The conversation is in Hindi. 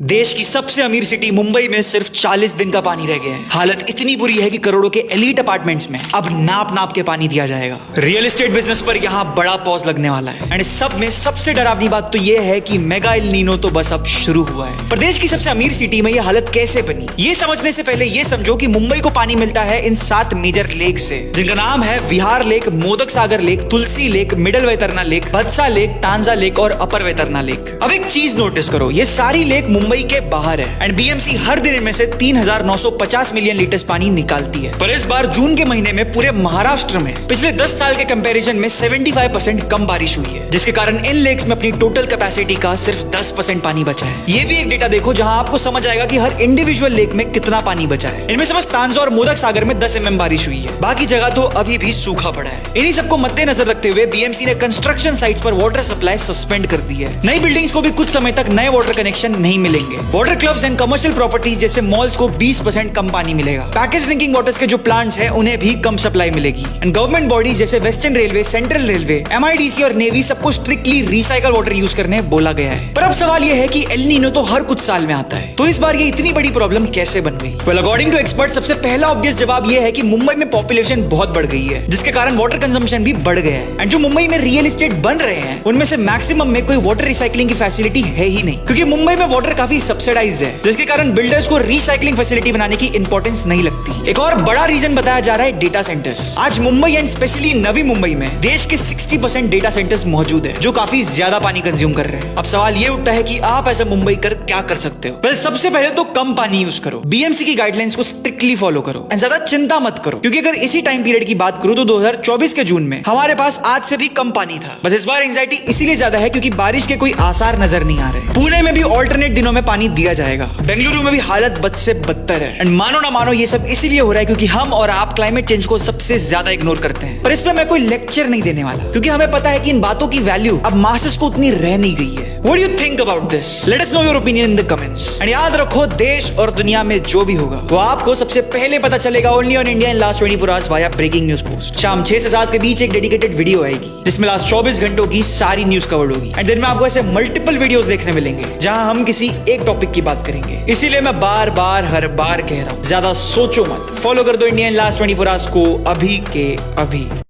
देश की सबसे अमीर सिटी मुंबई में सिर्फ 40 दिन का पानी रह गया है। हालत इतनी बुरी है कि करोड़ों के एलीट अपार्टमेंट्स में अब नाप नाप के पानी दिया जाएगा। रियल एस्टेट बिजनेस पर यहाँ बड़ा पॉज लगने वाला है। एंड सब में सबसे डरावनी बात तो यह है कि मेगा एल नीनो तो बस अब शुरू हुआ है। प्रदेश की सबसे अमीर सिटी में यह हालत कैसे बनी, ये समझने से पहले ये समझो कि मुंबई को पानी मिलता है इन 7 मेजर लेक से, जिनका नाम है Vihar lake, Modak Sagar lake, Tulsi lake, middle Vaitarna lake, Bhatsa lake, Tansa lake और अपर वैतरना लेक। अब एक चीज नोटिस करो, ये सारी लेक मुंबई के बाहर है एंड बीएमसी हर दिन इनमें से 3950 मिलियन लीटर पानी निकालती है। पर इस बार जून के महीने में पूरे महाराष्ट्र में पिछले 10 साल के कंपैरिजन में 75% कम बारिश हुई है, जिसके कारण इन लेक्स में अपनी टोटल कैपेसिटी का सिर्फ 10% पानी बचा है। ये भी एक डेटा देखो जहां आपको समझ आएगा कि हर इंडिविजुअल लेक में कितना पानी बचा है। इनमें से बस तांजा और मोदक सागर में 10 mm बारिश हुई है, बाकी जगह तो अभी भी सूखा पड़ा है। इन्हीं सबको मद्देनजर रखते हुए बीएमसी ने कंस्ट्रक्शन साइट्स पर वाटर सप्लाई सस्पेंड कर दी है। नई बिल्डिंग्स को भी कुछ समय तक नए वाटर कनेक्शन नहीं मिलेंगे। Water clubs and commercial properties जैसे मॉल्स को 20% कम पानी मिलेगा। पैकेज ड्रिंकिंग वाटर्स के जो प्लांट्स हैं उन्हें भी कम सप्लाई मिलेगी। एंड गवर्नमेंट बॉडीज जैसे western railway, central railway, MIDC और नेवी सबको स्ट्रिक्टली रिसाइकल वाटर यूज करने बोला गया है। पर अब सवाल यह है कि एल नीनो तो हर कुछ साल में आता है, तो इस बार ये इतनी बड़ी प्रॉब्लम कैसे बन गई? वेल, अकॉर्डिंग टू एक्सपर्ट सबसे पहला ऑब्वियस जवाब यह है कि मुंबई में पॉपुलेशन बहुत बढ़ गई है, जिसके कारण वाटर कंजम्पशन भी बढ़ गया है। एंड जो मुंबई में रियल एस्टेट बन रहे हैं उनमें से मैक्सिमम में कोई वाटर रिसाइकलिंग की फैसिलिटी है ही नहीं, क्योंकि मुंबई में वाटर काफी सब्सिडाइज्ड है, जिसके कारण बिल्डर्स को रिसाइकलिंग फैसिलिटी बनाने की इंपॉर्टेंस नहीं लगती। एक और बड़ा रीजन बताया जा रहा है डेटा सेंटर्स। आज मुंबई एंड स्पेशली नवी मुंबई में देश के 60% डेटा सेंटर्स मौजूद है, जो काफी ज्यादा पानी कंज्यूम कर रहे हैं। अब सवाल ये उठता है कि आप ऐसा मुंबई कर क्या कर सकते हो? वेल, सबसे पहले तो कम पानी यूज करो, बीएमसी की गाइडलाइंस को स्ट्रिक्टली फॉलो करो एंड ज्यादा चिंता मत करो, क्योंकि अगर इसी टाइम पीरियड की बात करूं तो 2024 के जून में हमारे पास आज से भी कम पानी था। बस इस बार एंजाइटी इसीलिए ज्यादा है क्योंकि बारिश के कोई आसार नजर नहीं आ रहे। पुणे में भी ऑल्टरनेट दिनों में पानी दिया जाएगा। बेंगलुरु में भी हालत बद से बदतर है। एंड मानो ना मानो ये सब इसीलिए हो रहा है क्योंकि हम और आप क्लाइमेट चेंज को सबसे ज्यादा इग्नोर करते हैं। पर इसमें मैं कोई लेक्चर नहीं देने वाला, क्योंकि हमें पता है कि इन बातों की वैल्यू अब मासेस को उतनी रह नहीं गई है। What do you think about this? Let us know your opinion in the comments. And याद रखो, देश और दुनिया में जो भी होगा वो आपको सबसे पहले पता चलेगा only on India in last 24 hours via breaking news post. शाम 6 से 7 के बीच एक डेडिकेटेड वीडियो आएगी जिसमें लास्ट 24 घंटों की सारी न्यूज कवर्ड होगी। एंड दिन में आपको ऐसे मल्टीपल वीडियोस देखने मिलेंगे जहां हम किसी एक टॉपिक की बात करेंगे। इसीलिए मैं बार बार हर बार कह रहा हूं, ज्यादा सोचो मत, फॉलो कर दो इंडिया इन लास्ट 24 hours को अभी के अभी।